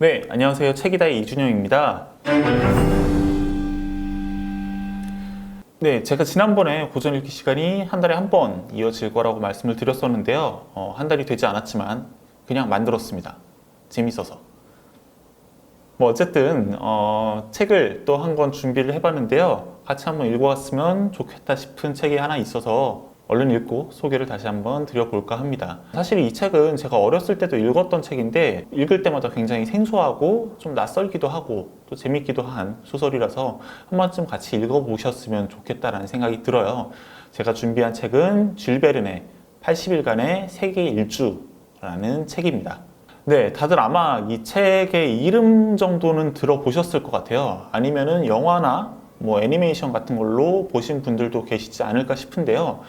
네, 안녕하세요. 책이다의 이준영입니다. 네, 제가 지난번에 고전 읽기 시간이 한 달에 한 번 이어질 거라고 말씀을 드렸었는데요. 한 달이 되지 않았지만 그냥 만들었습니다. 재밌어서. 어쨌든 책을 또 한 권 준비를 해봤는데요. 같이 한번 읽어봤으면 좋겠다 싶은 책이 하나 있어서 얼른 읽고 소개를 다시 한번 드려볼까 합니다. 사실 이 책은 제가 어렸을 때도 읽었던 책인데 읽을 때마다 굉장히 생소하고 좀 낯설기도 하고 또 재밌기도 한 소설이라서 한 번쯤 같이 읽어보셨으면 좋겠다라는 생각이 들어요. 제가 준비한 책은 줄 베른의 80일간의 세계 일주라는 책입니다. 네, 다들 아마 이 책의 이름 정도는 들어보셨을 것 같아요. 아니면은 영화나 애니메이션 같은 걸로 보신 분들도 계시지 않을까 싶은데요.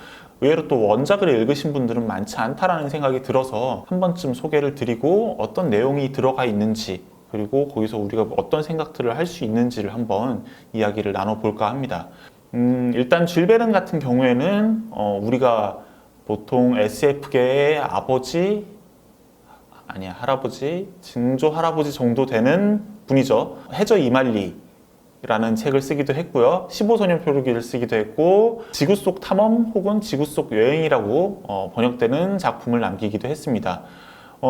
의외로 또 원작을 읽으신 분들은 많지 않다라는 생각이 들어서 한 번쯤 소개를 드리고 어떤 내용이 들어가 있는지 그리고 거기서 우리가 어떤 생각들을 할 수 있는지를 한번 이야기를 나눠볼까 합니다. 일단 줄 베른 같은 경우에는 우리가 보통 SF계의 할아버지, 증조 할아버지 정도 되는 분이죠. 해저 이말리 라는 책을 쓰기도 했고요. 15소년 표류기를 쓰기도 했고 지구 속 탐험 혹은 지구 속 여행이라고 번역되는 작품을 남기기도 했습니다.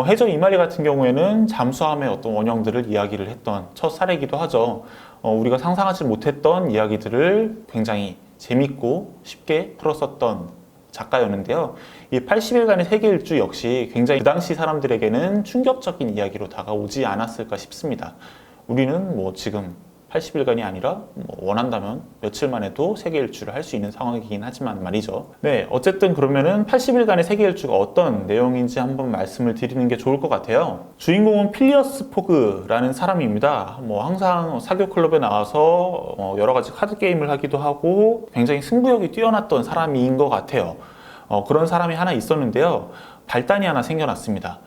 해저 이말리 같은 경우에는 잠수함의 어떤 원형들을 이야기를 했던 첫 사례이기도 하죠. 우리가 상상하지 못했던 이야기들을 굉장히 재밌고 쉽게 풀었었던 작가였는데요. 이 80일간의 세계 일주 역시 굉장히 그 당시 사람들에게는 충격적인 이야기로 다가오지 않았을까 싶습니다. 우리는 지금 80일간이 아니라 원한다면 며칠만 해도 세계 일주를 할 수 있는 상황이긴 하지만 말이죠. 네, 어쨌든 그러면은 80일간의 세계 일주가 어떤 내용인지 한번 말씀을 드리는 게 좋을 것 같아요. 주인공은 필리어스 포그라는 사람입니다. 항상 사교 클럽에 나와서 여러 가지 카드 게임을 하기도 하고 굉장히 승부욕이 뛰어났던 사람인 것 같아요. 그런 사람이 하나 있었는데요. 발단이 하나 생겨났습니다.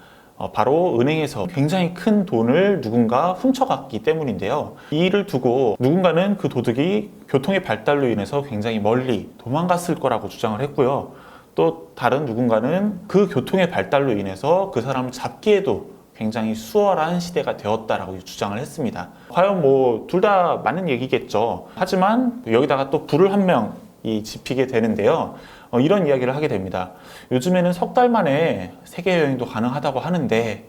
바로 은행에서 굉장히 큰 돈을 누군가 훔쳐갔기 때문인데요. 이 일을 두고 누군가는 그 도둑이 교통의 발달로 인해서 굉장히 멀리 도망갔을 거라고 주장을 했고요. 또 다른 누군가는 그 교통의 발달로 인해서 그 사람을 잡기에도 굉장히 수월한 시대가 되었다라고 주장을 했습니다. 과연 둘 다 맞는 얘기겠죠. 하지만 여기다가 또 불을 한 명이 지피게 되는데요. 이런 이야기를 하게 됩니다. 요즘에는 석 달 만에 세계 여행도 가능하다고 하는데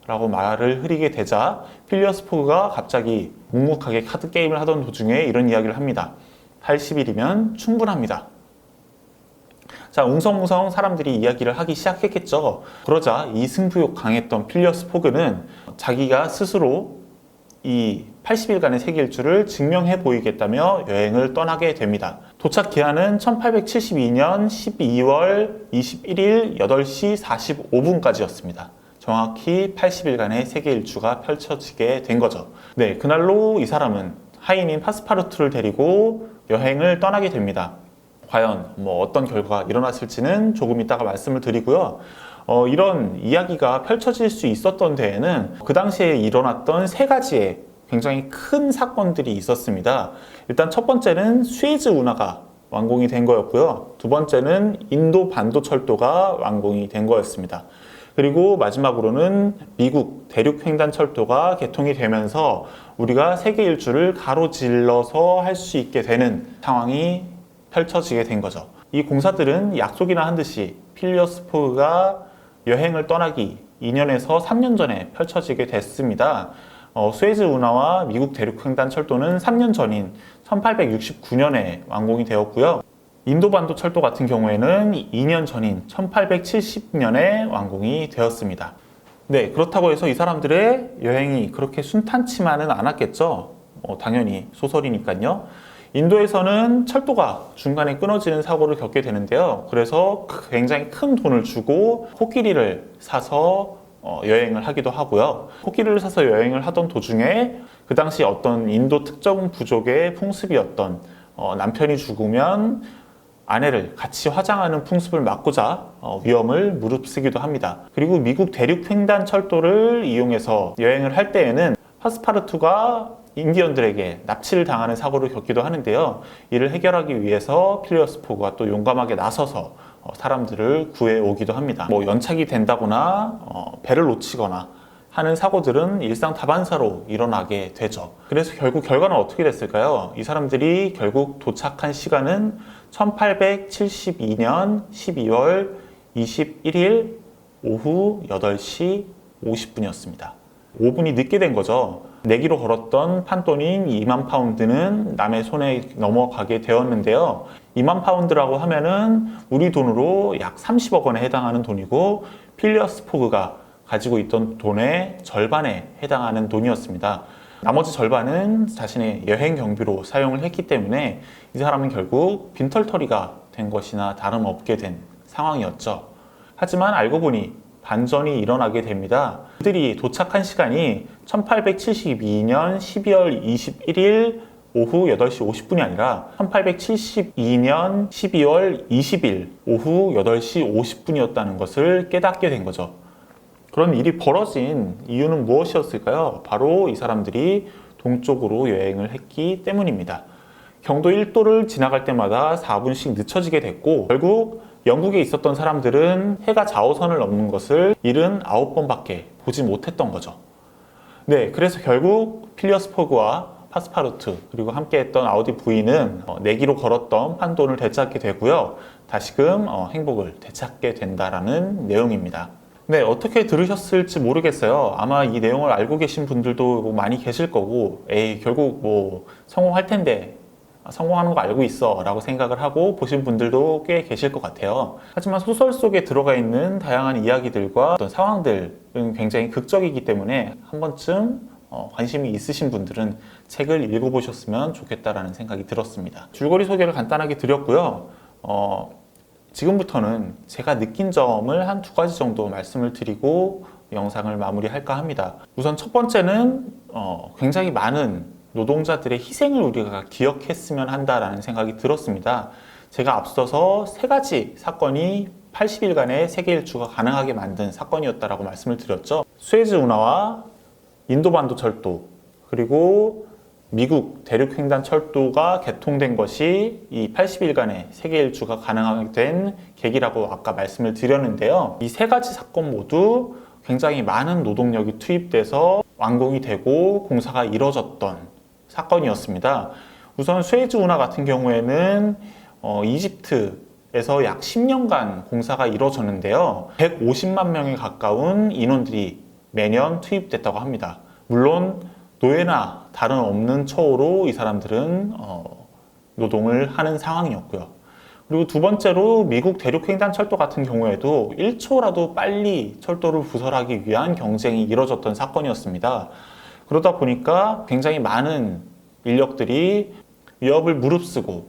라고 말을 흐리게 되자 필리어스 포그가 갑자기 묵묵하게 카드 게임을 하던 도중에 이런 이야기를 합니다. 80일이면 충분합니다. 자, 웅성웅성 사람들이 이야기를 하기 시작했겠죠. 그러자 이 승부욕 강했던 필리어스 포그는 자기가 스스로 이 80일간의 세계 일주를 증명해 보이겠다며 여행을 떠나게 됩니다. 도착 기한은 1872년 12월 21일 8시 45분까지였습니다. 정확히 80일간의 세계 일주가 펼쳐지게 된 거죠. 네, 그날로 이 사람은 하인인 파스파르투를 데리고 여행을 떠나게 됩니다. 과연 어떤 결과가 일어났을지는 조금 이따가 말씀을 드리고요. 이런 이야기가 펼쳐질 수 있었던 데에는 그 당시에 일어났던 세 가지의 굉장히 큰 사건들이 있었습니다. 일단 첫 번째는 수에즈 운하가 완공이 된 거였고요. 두 번째는 인도 반도철도가 완공이 된 거였습니다. 그리고 마지막으로는 미국 대륙횡단철도가 개통이 되면서 우리가 세계 일주를 가로질러서 할 수 있게 되는 상황이 펼쳐지게 된 거죠. 이 공사들은 약속이나 한 듯이 필리어스 포그가 여행을 떠나기 2년에서 3년 전에 펼쳐지게 됐습니다. 수에즈 운하와 미국 대륙횡단철도는 3년 전인 1869년에 완공이 되었고요. 인도 반도철도 같은 경우에는 2년 전인 1870년에 완공이 되었습니다. 네, 그렇다고 해서 이 사람들의 여행이 그렇게 순탄치만은 않았겠죠. 당연히 소설이니까요. 인도에서는 철도가 중간에 끊어지는 사고를 겪게 되는데요. 그래서 굉장히 큰 돈을 주고 코끼리를 사서 여행을 하기도 하고요. 코끼리를 사서 여행을 하던 도중에 그 당시 어떤 인도 특정 부족의 풍습이었던 남편이 죽으면 아내를 같이 화장하는 풍습을 막고자 위험을 무릅쓰기도 합니다. 그리고 미국 대륙횡단철도를 이용해서 여행을 할 때에는 파스파르투가 인디언들에게 납치를 당하는 사고를 겪기도 하는데요. 이를 해결하기 위해서 필리어스 포그가 또 용감하게 나서서 사람들을 구해 오기도 합니다. 연착이 된다거나 배를 놓치거나 하는 사고들은 일상 다반사로 일어나게 되죠. 그래서 결국 결과는 어떻게 됐을까요? 이 사람들이 결국 도착한 시간은 1872년 12월 21일 오후 8시 50분이었습니다. 5분이 늦게 된 거죠. 내기로 걸었던 판돈인 2만 파운드는 남의 손에 넘어가게 되었는데요. 2만 파운드라고 하면은 우리 돈으로 약 30억 원에 해당하는 돈이고, 필리어스 포그가 가지고 있던 돈의 절반에 해당하는 돈이었습니다. 나머지 절반은 자신의 여행 경비로 사용을 했기 때문에 이 사람은 결국 빈털터리가 된 것이나 다름없게 된 상황이었죠. 하지만 알고 보니 반전이 일어나게 됩니다. 그들이 도착한 시간이 1872년 12월 21일 오후 8시 50분이 아니라 1872년 12월 20일 오후 8시 50분이었다는 것을 깨닫게 된 거죠. 그런 일이 벌어진 이유는 무엇이었을까요? 바로 이 사람들이 동쪽으로 여행을 했기 때문입니다. 경도 1도를 지나갈 때마다 4분씩 늦춰지게 됐고, 결국 영국에 있었던 사람들은 해가 좌우선을 넘는 것을 79번밖에 보지 못했던 거죠. 네, 그래서 결국 필리어스 포그와 파스파르투 그리고 함께했던 아우디 부인은 내기로 걸었던 판돈을 되찾게 되고요. 다시금 행복을 되찾게 된다라는 내용입니다. 네, 어떻게 들으셨을지 모르겠어요. 아마 이 내용을 알고 계신 분들도 많이 계실 거고, 에이, 결국 뭐 성공할 텐데 성공하는 거 알고 있어 라고 생각을 하고 보신 분들도 꽤 계실 것 같아요. 하지만 소설 속에 들어가 있는 다양한 이야기들과 어떤 상황들은 굉장히 극적이기 때문에 한 번쯤 관심이 있으신 분들은 책을 읽어보셨으면 좋겠다라는 생각이 들었습니다. 줄거리 소개를 간단하게 드렸고요. 지금부터는 제가 느낀 점을 한 2가지 정도 말씀을 드리고 영상을 마무리할까 합니다. 우선 첫 번째는 굉장히 많은 노동자들의 희생을 우리가 기억했으면 한다라는 생각이 들었습니다. 제가 앞서서 3가지 사건이 80일간의 세계 일주가 가능하게 만든 사건이었다라고 말씀을 드렸죠. 수에즈 운하와 인도반도 철도, 그리고 미국 대륙횡단 철도가 개통된 것이 이 80일간의 세계 일주가 가능하게 된 계기라고 아까 말씀을 드렸는데요. 이 3가지 사건 모두 굉장히 많은 노동력이 투입돼서 완공이 되고 공사가 이뤄졌던 사건이었습니다. 우선 수에즈 운하 같은 경우에는 이집트에서 약 10년간 공사가 이루어졌는데요. 150만 명에 가까운 인원들이 매년 투입됐다고 합니다. 물론 노예나 다름없는 처우로 이 사람들은 노동을 하는 상황이었고요. 그리고 두 번째로 미국 대륙횡단 철도 같은 경우에도 1초라도 빨리 철도를 부설하기 위한 경쟁이 이뤄졌던 사건이었습니다. 그러다 보니까 굉장히 많은 인력들이 위협을 무릅쓰고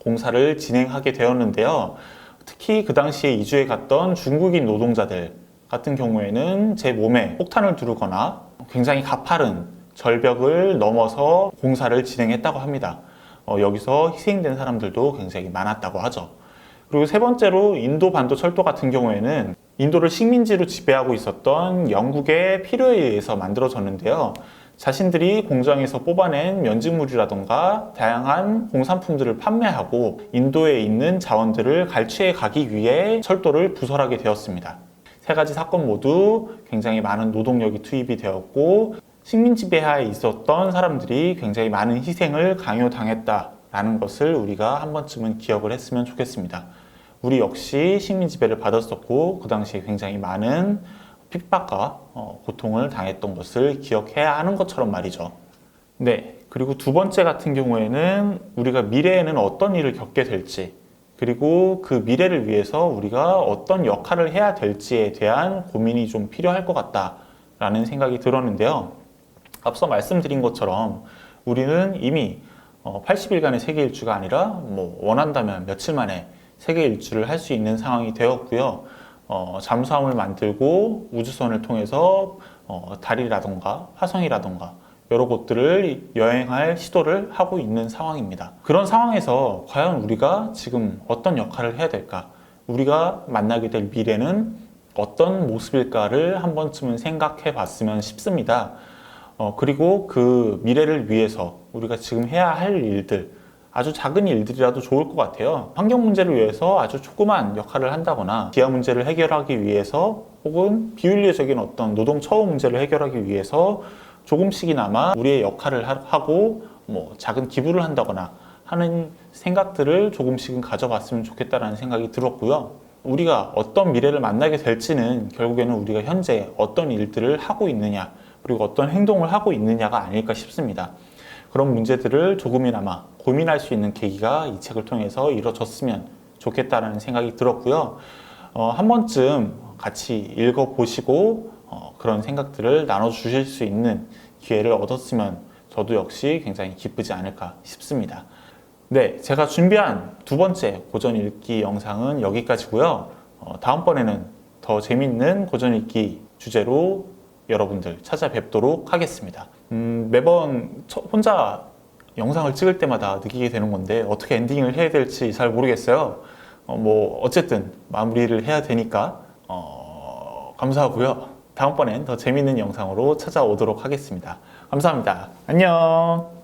공사를 진행하게 되었는데요. 특히 그 당시에 이주해 갔던 중국인 노동자들 같은 경우에는 제 몸에 폭탄을 두르거나 굉장히 가파른 절벽을 넘어서 공사를 진행했다고 합니다. 여기서 희생된 사람들도 굉장히 많았다고 하죠. 그리고 세 번째로 인도 반도 철도 같은 경우에는 인도를 식민지로 지배하고 있었던 영국의 필요에 의해서 만들어졌는데요. 자신들이 공장에서 뽑아낸 면직물이라던가 다양한 공산품들을 판매하고 인도에 있는 자원들을 갈취해 가기 위해 철도를 부설하게 되었습니다. 3가지 사건 모두 굉장히 많은 노동력이 투입이 되었고 식민지 배하에 있었던 사람들이 굉장히 많은 희생을 강요당했다라는 것을 우리가 한 번쯤은 기억을 했으면 좋겠습니다. 우리 역시 식민 지배를 받았었고 그 당시에 굉장히 많은 핍박과 고통을 당했던 것을 기억해야 하는 것처럼 말이죠. 네, 그리고 두 번째 같은 경우에는 우리가 미래에는 어떤 일을 겪게 될지, 그리고 그 미래를 위해서 우리가 어떤 역할을 해야 될지에 대한 고민이 좀 필요할 것 같다라는 생각이 들었는데요. 앞서 말씀드린 것처럼 우리는 이미 80일간의 세계 일주가 아니라 뭐 원한다면 며칠 만에 세계 일주를 할 수 있는 상황이 되었고요. 잠수함을 만들고 우주선을 통해서 달이라던가 화성이라던가 여러 곳들을 여행할 시도를 하고 있는 상황입니다. 그런 상황에서 과연 우리가 지금 어떤 역할을 해야 될까? 우리가 만나게 될 미래는 어떤 모습일까를 한 번쯤은 생각해 봤으면 싶습니다. 그리고 그 미래를 위해서 우리가 지금 해야 할 일들, 아주 작은 일들이라도 좋을 것 같아요. 환경 문제를 위해서 아주 조그만 역할을 한다거나 기아 문제를 해결하기 위해서 혹은 비윤리적인 어떤 노동 처우 문제를 해결하기 위해서 조금씩이나마 우리의 역할을 하고 뭐 작은 기부를 한다거나 하는 생각들을 조금씩은 가져봤으면 좋겠다라는 생각이 들었고요. 우리가 어떤 미래를 만나게 될지는 결국에는 우리가 현재 어떤 일들을 하고 있느냐 그리고 어떤 행동을 하고 있느냐가 아닐까 싶습니다. 그런 문제들을 조금이나마 고민할 수 있는 계기가 이 책을 통해서 이루어졌으면 좋겠다는 생각이 들었고요. 한 번쯤 같이 읽어보시고 그런 생각들을 나눠주실 수 있는 기회를 얻었으면 저도 역시 굉장히 기쁘지 않을까 싶습니다. 네, 제가 준비한 두 번째 고전 읽기 영상은 여기까지고요. 다음번에는 더 재밌는 고전 읽기 주제로 여러분들 찾아뵙도록 하겠습니다. 매번 혼자 영상을 찍을 때마다 느끼게 되는 건데 어떻게 엔딩을 해야 될지 잘 모르겠어요. 어쨌든 마무리를 해야 되니까 감사하고요. 다음번엔 더 재밌는 영상으로 찾아오도록 하겠습니다. 감사합니다. 안녕.